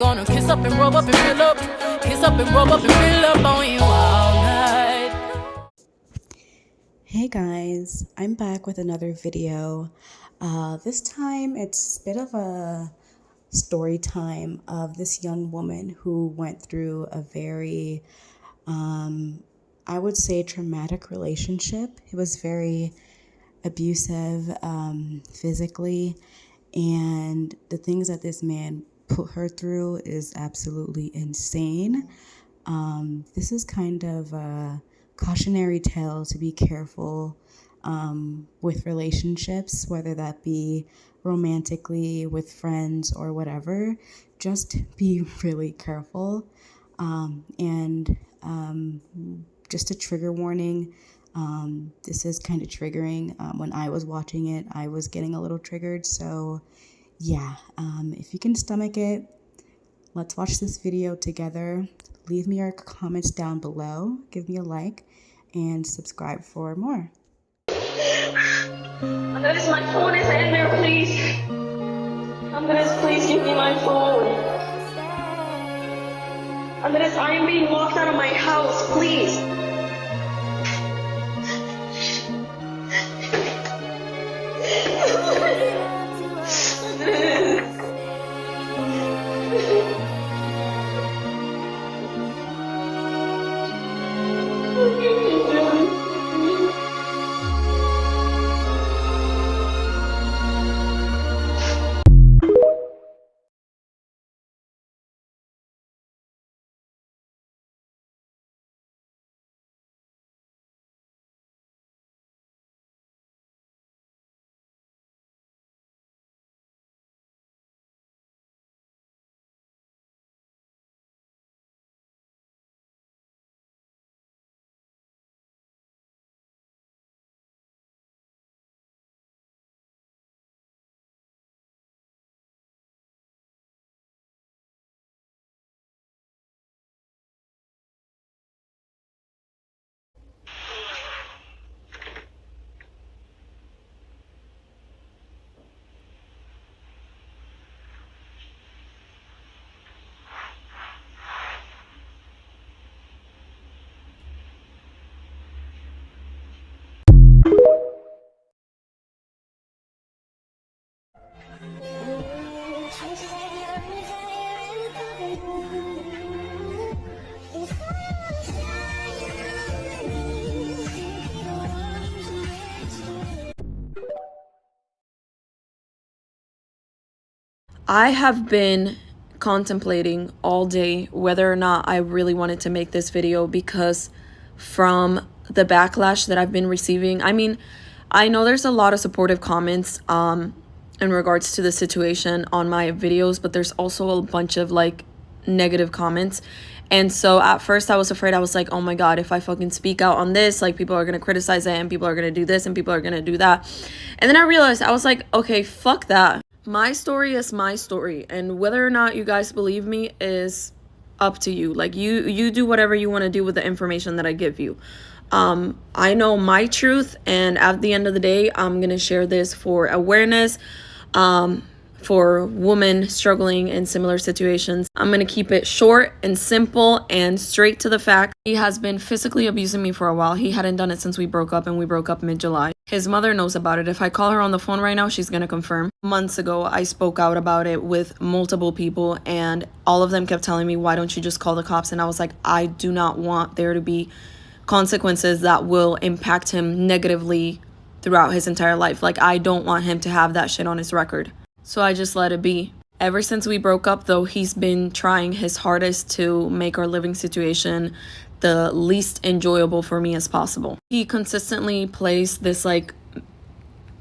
Gonna kiss up and rub up and fill up. Kiss up and rub up and fill up on you all night. Hey guys, I'm back with another video. This time it's a bit of a story time of this young woman who went through a very, I would say, traumatic relationship. It was very abusive physically, and the things that this man put her through is absolutely insane. This is kind of a cautionary tale to be careful with relationships, whether that be romantically, with friends, or whatever. Just be really careful. And just a trigger warning. This is kind of triggering. When I was watching it, I was getting a little triggered. So yeah, if you can stomach it, let's watch this video together. Leave me your comments down below, give me a like, and subscribe for more. Andres, my phone is in there, please. Andres, please give me my phone. Andres, I am being locked out of my house, please. I have been contemplating all day whether or not I really wanted to make this video because from the backlash that I've been receiving, I mean, I know there's a lot of supportive comments in regards to the situation on my videos, but there's also a bunch of like negative comments. And so at first I was afraid. I was like, oh my God, if I fucking speak out on this, like people are going to criticize it and people are going to do this and people are going to do that. And then I realized, I was like, okay, fuck that. My story is my story, and whether or not you guys believe me is up to you. Like you do whatever you want to do with the information that I give you. I know my truth, and at the end of the day, I'm gonna share this for awareness, for women struggling in similar situations. I'm gonna keep it short and simple and straight to the fact. He has been physically abusing me for a while. He hadn't done it since we broke up, and we broke up mid-July. His mother knows about it. If I call her on the phone right now, she's gonna confirm. Months ago, I spoke out about it with multiple people, and all of them kept telling me, why don't you just call the cops? And I was like, I do not want there to be consequences that will impact him negatively throughout his entire life. Like, I don't want him to have that shit on his record. So I just let it be. Ever since we broke up, though, he's been trying his hardest to make our living situation the least enjoyable for me as possible. He consistently plays this like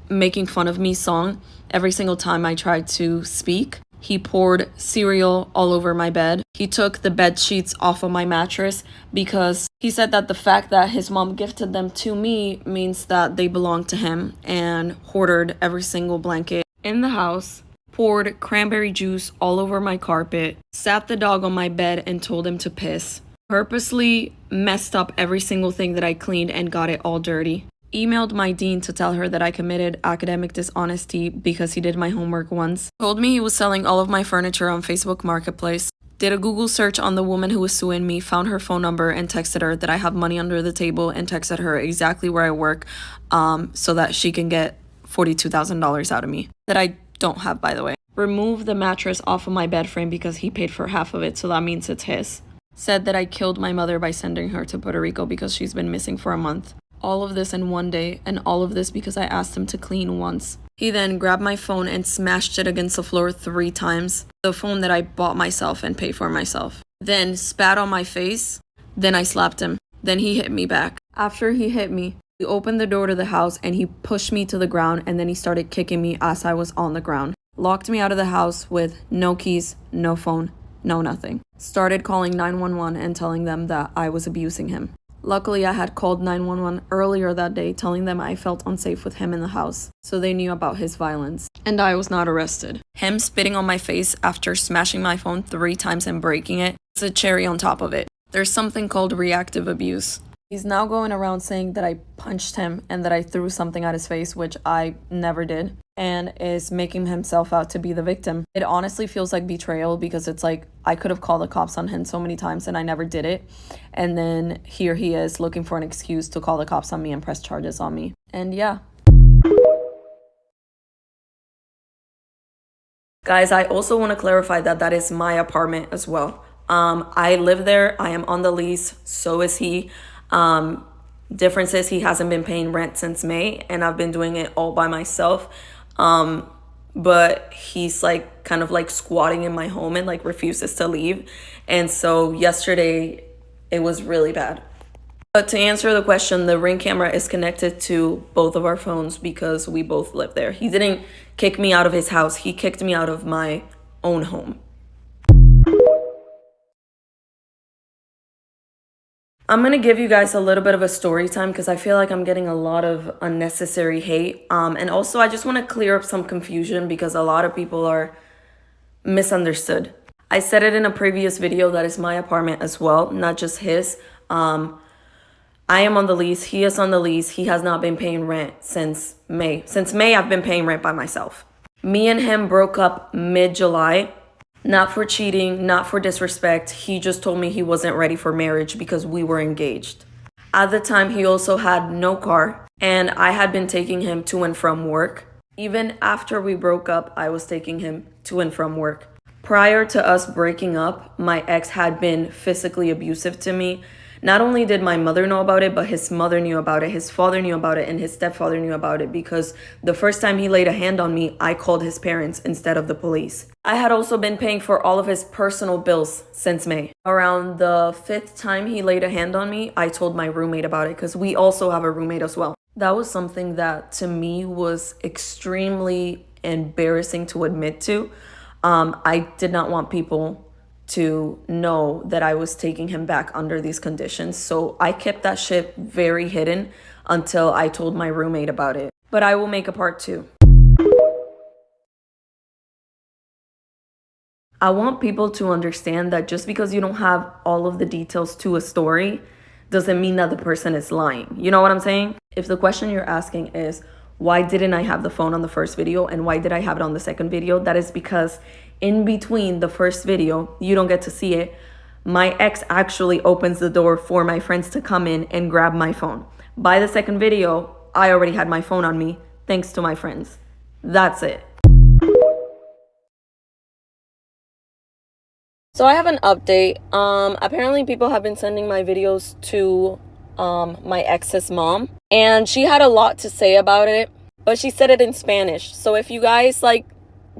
making fun of me song every single time I try to speak. He poured cereal all over my bed. He took the bed sheets off of my mattress because he said that the fact that his mom gifted them to me means that they belong to him, and hoarded every single blanket in the house, poured cranberry juice all over my carpet, sat the dog on my bed and told him to piss, purposely messed up every single thing that I cleaned and got it all dirty. emailed my dean to tell her that I committed academic dishonesty because he did my homework once, told me he was selling all of my furniture on Facebook Marketplace, did a Google search on the woman who was suing me, found her phone number and texted her that I have money under the table and texted her exactly where I work so that she can get $42,000 out of me. That I don't have, by the way. Removed the mattress off of my bed frame because he paid for half of it, so that means it's his. Said that I killed my mother by sending her to Puerto Rico because she's been missing for a month. All of this in one day, and all of this because I asked him to clean once. He then grabbed my phone and smashed it against the floor 3 times. The phone that I bought myself and paid for myself. Then spat on my face. Then I slapped him. Then he hit me back. After he hit me, he opened the door to the house and he pushed me to the ground, and then he started kicking me as I was on the ground. Locked me out of the house with no keys, no phone, no nothing. Started calling 911 and telling them that I was abusing him. Luckily, I had called 911 earlier that day telling them I felt unsafe with him in the house, so they knew about his violence. And I was not arrested. Him spitting on my face after smashing my phone 3 times and breaking it is a cherry on top of it. There's something called reactive abuse. He's now going around saying that I punched him and that I threw something at his face, which I never did, and is making himself out to be the victim. It honestly feels like betrayal because it's like I could have called the cops on him so many times and I never did it. And then here he is looking for an excuse to call the cops on me and press charges on me. And yeah. Guys, I also want to clarify that that is my apartment as well. I live there. I am on the lease. So is he. Difference is he hasn't been paying rent since May, and I've been doing it all by myself. But he's like kind of like squatting in my home and like refuses to leave. And so yesterday it was really bad. But to answer the question, the Ring camera is connected to both of our phones because we both live there. He didn't kick me out of his house. He kicked me out of my own home. I'm going to give you guys a little bit of a story time because I feel like I'm getting a lot of unnecessary hate. And also, I just want to clear up some confusion because a lot of people are misunderstood. I said it in a previous video that it's my apartment as well, not just his. I am on the lease. He is on the lease. He has not been paying rent since May. Since May, I've been paying rent by myself. Me and him broke up mid-July. Not for cheating, not for disrespect. He just told me he wasn't ready for marriage because we were engaged. At the time, he also had no car, and I had been taking him to and from work. Even after we broke up, I was taking him to and from work. Prior to us breaking up, my ex had been physically abusive to me. Not only did my mother know about it, but his mother knew about it, his father knew about it, and his stepfather knew about it because the first time he laid a hand on me, I called his parents instead of the police. I had also been paying for all of his personal bills since May. Around the 5th time he laid a hand on me, I told my roommate about it because we also have a roommate as well. That was something that to me was extremely embarrassing to admit to. I did not want people to know that I was taking him back under these conditions. So I kept that shit very hidden until I told my roommate about it. But I will make a part 2. I want people to understand that just because you don't have all of the details to a story doesn't mean that the person is lying. You know what I'm saying? If the question you're asking is, why didn't I have the phone on the first video and why did I have it on the second video? That is because in between the first video, you don't get to see it, my ex actually opens the door for my friends to come in and grab my phone. By the second video, I already had my phone on me, thanks to my friends. That's it. So I have an update. Apparently people have been sending my videos to my ex's mom, and she had a lot to say about it, but she said it in Spanish. So if you guys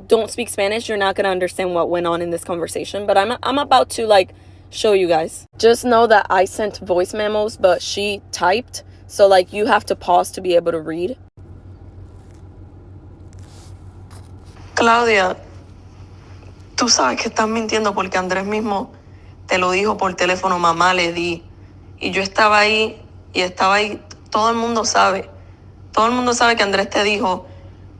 don't speak Spanish, you're not gonna understand what went on in this conversation, but I'm about to show you guys. Just know that I sent voice memos, but she typed, so you have to pause to be able to read. Claudia, tú sabes que estás mintiendo porque Andrés mismo te lo dijo por teléfono, mamá le di. Y yo estaba ahí, todo el mundo sabe que Andrés te dijo,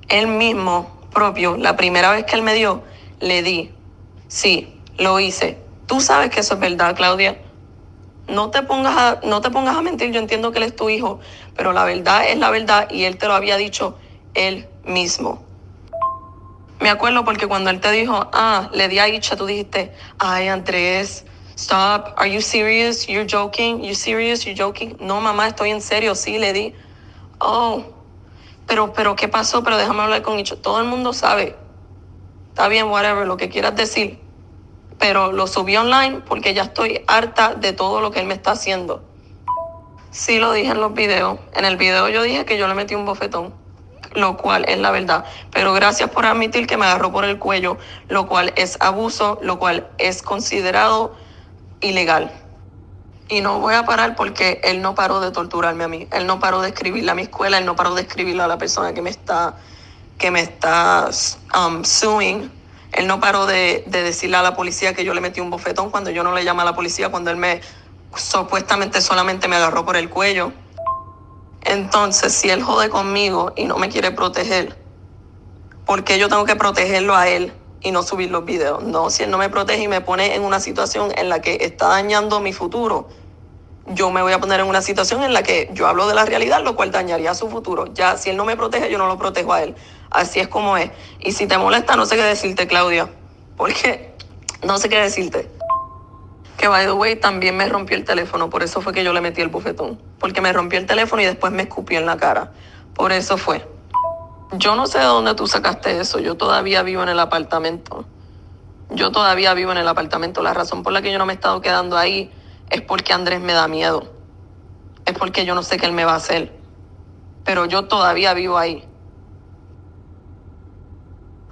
él mismo, propio, la primera vez que él me dio, le di. Sí, lo hice. Tú sabes que eso es verdad, Claudia. no te pongas a mentir, yo entiendo que él es tu hijo, pero la verdad es la verdad y él te lo había dicho él mismo. Me acuerdo porque cuando él te dijo, le di a Isha, tú dijiste, ay, Andrés, stop, are you serious? You're joking? You serious? You joking? No, mamá, estoy en serio, sí, le di. Oh, pero ¿qué pasó? Pero déjame hablar con Isha. Todo el mundo sabe. Está bien, whatever, lo que quieras decir. Pero lo subí online porque ya estoy harta de todo lo que él me está haciendo. Sí lo dije en los videos. En el video yo dije que yo le metí un bofetón, lo cual es la verdad. Pero gracias por admitir que me agarró por el cuello, lo cual es abuso, lo cual es considerado ilegal. Y no voy a parar porque él no paró de torturarme a mí. Él no paró de escribirle a mi escuela, él no paró de escribirle a la persona que me está suing. Él no paró de decirle a la policía que yo le metí un bofetón cuando yo no le llamé a la policía, cuando él supuestamente solamente me agarró por el cuello. Entonces, si él jode conmigo y no me quiere proteger, ¿por qué yo tengo que protegerlo a él y no subir los videos? No, si él no me protege y me pone en una situación en la que está dañando mi futuro, yo me voy a poner en una situación en la que yo hablo de la realidad, lo cual dañaría su futuro. Ya, si él no me protege, yo no lo protejo a él. Así es como es. Y si te molesta, no sé qué decirte, Claudia. Porque no sé qué decirte. Que, by the way, también me rompió el teléfono. Por eso fue que yo le metí el bofetón. Porque me rompió el teléfono y después me escupió en la cara. Por eso fue. Yo no sé de dónde tú sacaste eso. Yo todavía vivo en el apartamento. La razón por la que yo no me he estado quedando ahí es porque Andrés me da miedo. Es porque yo no sé qué él me va a hacer. Pero yo todavía vivo ahí.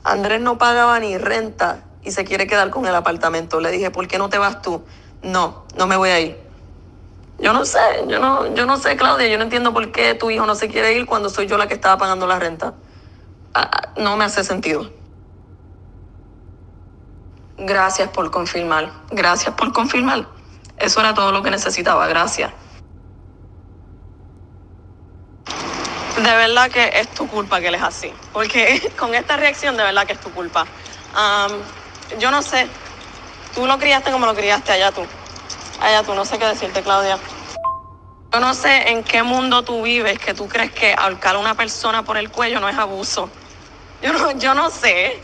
Andrés no pagaba ni renta y se quiere quedar con el apartamento. Le dije, ¿por qué no te vas tú? No me voy a ir. Yo no sé, Claudia, yo no entiendo por qué tu hijo no se quiere ir cuando soy yo la que estaba pagando la renta. No me hace sentido. Gracias por confirmar. Eso era todo lo que necesitaba, gracias. De verdad que es tu culpa que él es así. Porque con esta reacción, de verdad que es tu culpa. Yo no sé. Tú lo criaste como lo criaste, allá tú. No sé qué decirte, Claudia. Yo no sé en qué mundo tú vives que tú crees que ahorcar a una persona por el cuello no es abuso. Yo no sé.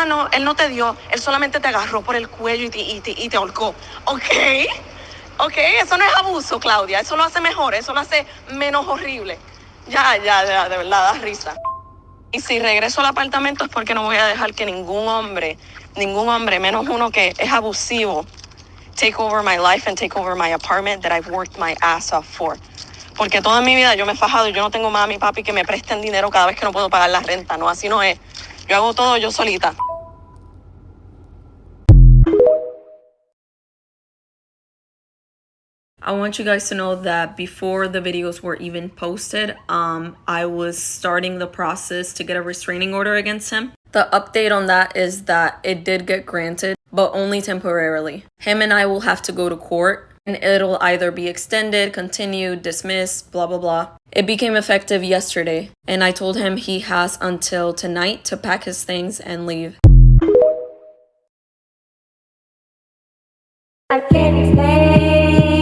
No, él no te dio. Él solamente te agarró por el cuello y te ahorcó. Ok, eso no es abuso, Claudia. Eso lo hace mejor, eso lo hace menos horrible. Ya, de verdad, da risa. Y si regreso al apartamento es porque no voy a dejar que ningún hombre, menos uno que es abusivo, take over my life and take over my apartment that I've worked my ass off for. Porque toda mi vida yo me he fajado y yo no tengo mami y papi que me presten dinero cada vez que no puedo pagar la renta. No, así no es. Yo hago todo yo solita. I want you guys to know that before the videos were even posted, I was starting the process to get a restraining order against him. The update on that is that it did get granted, but only temporarily. Him and I will have to go to court, and it'll either be extended, continued, dismissed, blah, blah, blah. It became effective yesterday, and I told him he has until tonight to pack his things and leave. I can't explain.